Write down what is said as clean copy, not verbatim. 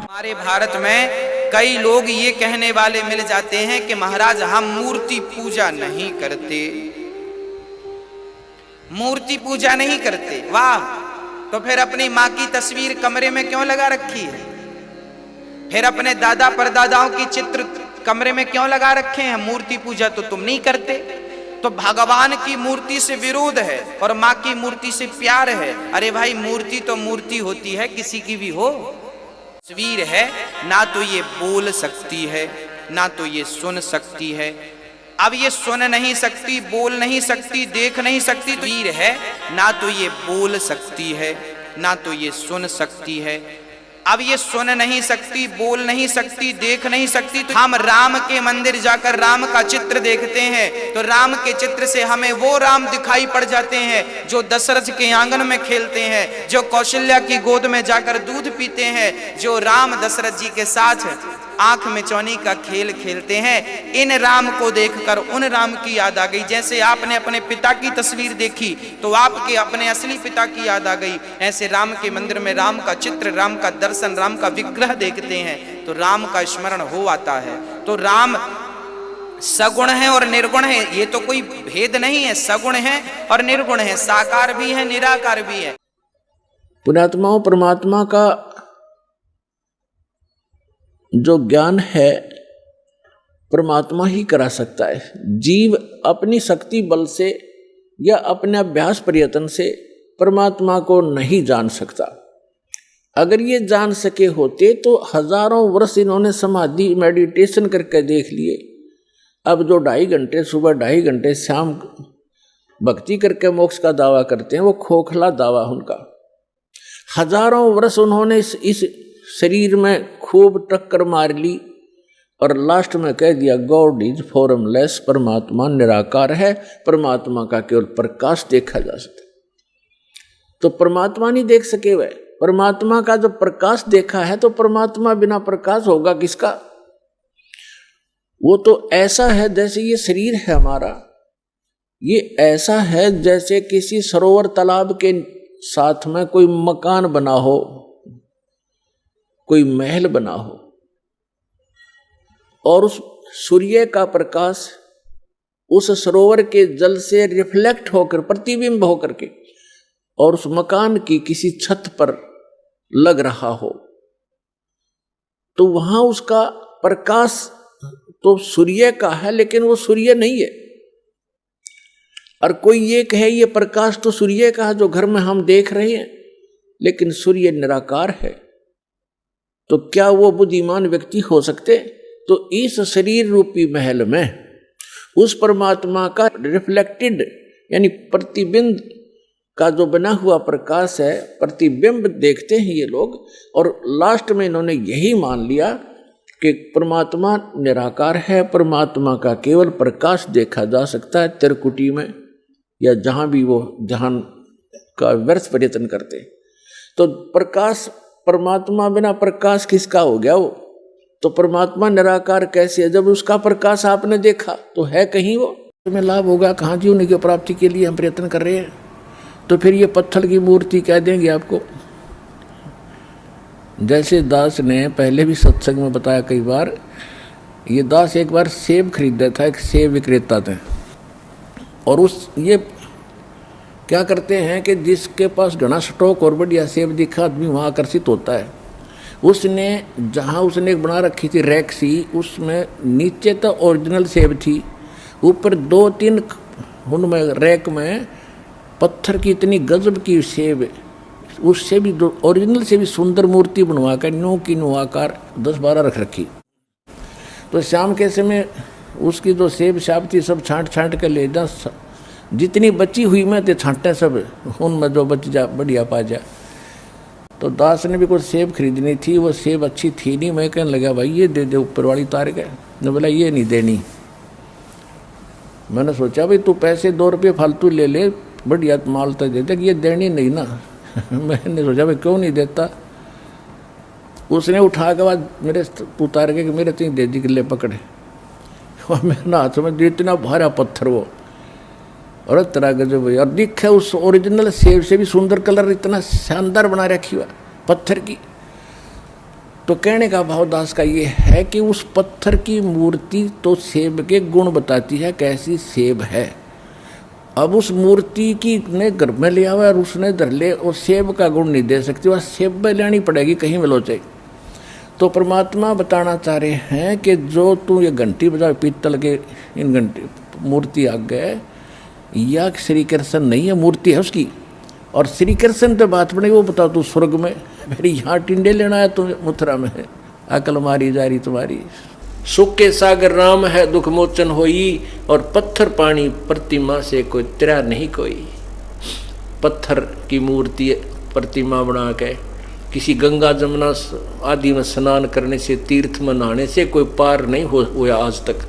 हमारे भारत में कई लोग ये कहने वाले मिल जाते हैं कि महाराज हम मूर्ति पूजा नहीं करते, मूर्ति पूजा नहीं करते। वाह, तो फिर अपनी माँ की तस्वीर कमरे में क्यों लगा रखी है? फिर अपने दादा परदादाओं की चित्र कमरे में क्यों लगा रखे हैं? मूर्ति पूजा तो तुम नहीं करते। तो भगवान की मूर्ति से विरोध है और माँ की मूर्ति से प्यार है। अरे भाई, मूर्ति तो मूर्ति होती है, किसी की भी हो। तस्वीर है, ना तो ये बोल सकती है, ना तो ये सुन सकती है। अब ये सुन नहीं सकती, बोल नहीं सकती, देख नहीं सकती। तस्वीर है, ना तो ये बोल सकती है, ना तो ये सुन सकती है। अब ये सुन नहीं सकती, बोल नहीं सकती, देख नहीं सकती। तो हम राम के मंदिर जाकर राम का चित्र देखते हैं तो राम के चित्र से हमें वो राम दिखाई पड़ जाते हैं जो दशरथ के आंगन में खेलते हैं, जो कौशल्या की गोद में जाकर दूध पीते हैं, जो राम दशरथ जी के साथ आंख में चौनी का खेल खेलते हैं। इन राम को देखकर उन राम की याद आ गई। जैसे आपने अपने पिता की तस्वीर देखी तो आपके अपने असली पिता की याद आ गई। ऐसे राम के मंदिर में राम का चित्र, राम का दर्शन, राम का विग्रह देखते हैं तो राम का स्मरण हो आता है। तो राम सगुण है और निर्गुण है, ये तो कोई भेद नहीं है। सगुण है और निर्गुण है, साकार भी है, निराकार भी है। पुण्यात्माओं, परमात्मा का जो ज्ञान है परमात्मा ही करा सकता है। जीव अपनी शक्ति बल से या अपने अभ्यास प्रयत्न से परमात्मा को नहीं जान सकता। अगर ये जान सके होते तो हजारों वर्ष इन्होंने समाधि मेडिटेशन करके देख लिए। अब जो 2.5 घंटे सुबह, 2.5 घंटे शाम भक्ति करके मोक्ष का दावा करते हैं, वो खोखला दावा उनका। हजारों वर्ष उन्होंने इस शरीर में खूब टक्कर मार ली और लास्ट में कह दिया गॉड इज फॉर्मलेस, परमात्मा निराकार है, परमात्मा का केवल प्रकाश देखा जा सकता। तो परमात्मा नहीं देख सके वह, परमात्मा का जो प्रकाश देखा है तो परमात्मा बिना प्रकाश होगा किसका? वो तो ऐसा है जैसे ये शरीर है हमारा, ये ऐसा है जैसे किसी सरोवर तालाब के साथ में कोई मकान बना हो, कोई महल बना हो और उस सूर्य का प्रकाश उस सरोवर के जल से रिफ्लेक्ट होकर, प्रतिबिंब होकर के और उस मकान की किसी छत पर लग रहा हो, तो वहां उसका प्रकाश तो सूर्य का है लेकिन वो सूर्य नहीं है। और कोई ये कहे ये प्रकाश तो सूर्य का है जो घर में हम देख रहे हैं, लेकिन सूर्य निराकार है, तो क्या वो बुद्धिमान व्यक्ति हो सकते? तो इस शरीर रूपी महल में उस परमात्मा का रिफ्लेक्टेड यानी प्रतिबिंब का जो बना हुआ प्रकाश है, प्रतिबिंब देखते हैं ये लोग। और लास्ट में इन्होंने यही मान लिया कि परमात्मा निराकार है, परमात्मा का केवल प्रकाश देखा जा सकता है त्रिकुटी में या जहाँ भी वो ध्यान का व्यर्थ प्रयत्न करते। तो प्रकाश, परमात्मा बिना प्रकाश किसका हो गया वो? तो परमात्मा निराकार कैसे है? जब उसका प्रकाश आपने देखा तो है कहीं वो? तुम्हें लाभ होगा कहाँ जी? उन्हीं की प्राप्ति के लिए हम प्रयत्न कर रहे हैं। तो फिर ये पत्थर की मूर्ति कह देंगे आपको। जैसे दास ने पहले भी सत्संग में बताया कई बार, ये दास एक बार सेब खरीदा था, एक सेब विक्रेता थे, और ये क्या करते हैं कि जिसके पास घना स्टॉक और बढ़िया सेब दिखा आदमी वहाँ आकर्षित होता है। उसने जहाँ उसने एक बना रखी थी रैक सी, उसमें नीचे तो ओरिजिनल सेब थी, ऊपर 2-3 उनमें रैक में पत्थर की इतनी गजब की सेब, उससे भी ओरिजिनल से भी सुंदर मूर्ति बनवा कर नो की नो आकार 10-12 रख रखी। तो शाम के समय उसकी जो सेब शाब थी सब छांट के ले जा, जितनी बची हुई में थे छांटे सब, उनमें जो बच जा बढ़िया पा जा। तो दास ने भी कुछ सेब खरीदनी थी, वो सेब अच्छी थी नहीं। मैं कहने लगा भाई ये दे दे, ऊपर वाली तार गए। ने बोला ये नहीं देनी। मैंने सोचा भाई तू पैसे 2 रुपये फालतू ले ले, बढ़िया माल तो दे दे, ये देनी नहीं ना। मैंने सोचा भाई क्यों नहीं देता। उसने उठा के बाद मेरे उतार के मेरे तीन दे दी, गिले पकड़े, और मेरे हाथ में इतना भारा पत्थर वो, और तरह गजब। और दिखे उस ओरिजिनल सेब से भी सुंदर कलर, इतना शानदार बना रखी हुआ पत्थर की। तो कहने का भाव दास का ये है कि उस पत्थर की मूर्ति तो सेब के गुण बताती है, कैसी सेब है। अब उस मूर्ति की ने घर में लिया हुआ और उसने धर ले, और सेब का गुण नहीं दे सकती, वह सेब में लेनी पड़ेगी कहीं मिलोचे। तो परमात्मा बताना चाह रहे हैं कि जो तू ये घंटी बजा पीतल के इन घंटी मूर्ति आ गए, या श्री कृष्ण नहीं है, मूर्ति है उसकी। और श्री कृष्ण तो बात बनेगी, वो बताओ तू स्वर्ग में, मेरी यहाँ टिंडे लेना है तो मथुरा में है, अकल मारी जा रही तुम्हारी। सुख के सागर राम है दुख मोचन होई, और पत्थर पानी प्रतिमा से कोई तेरा नहीं कोई। पत्थर की मूर्ति प्रतिमा बना के किसी गंगा जमुना आदि में स्नान करने से, तीर्थ में नहाने से कोई पार नहीं हुआ आज तक।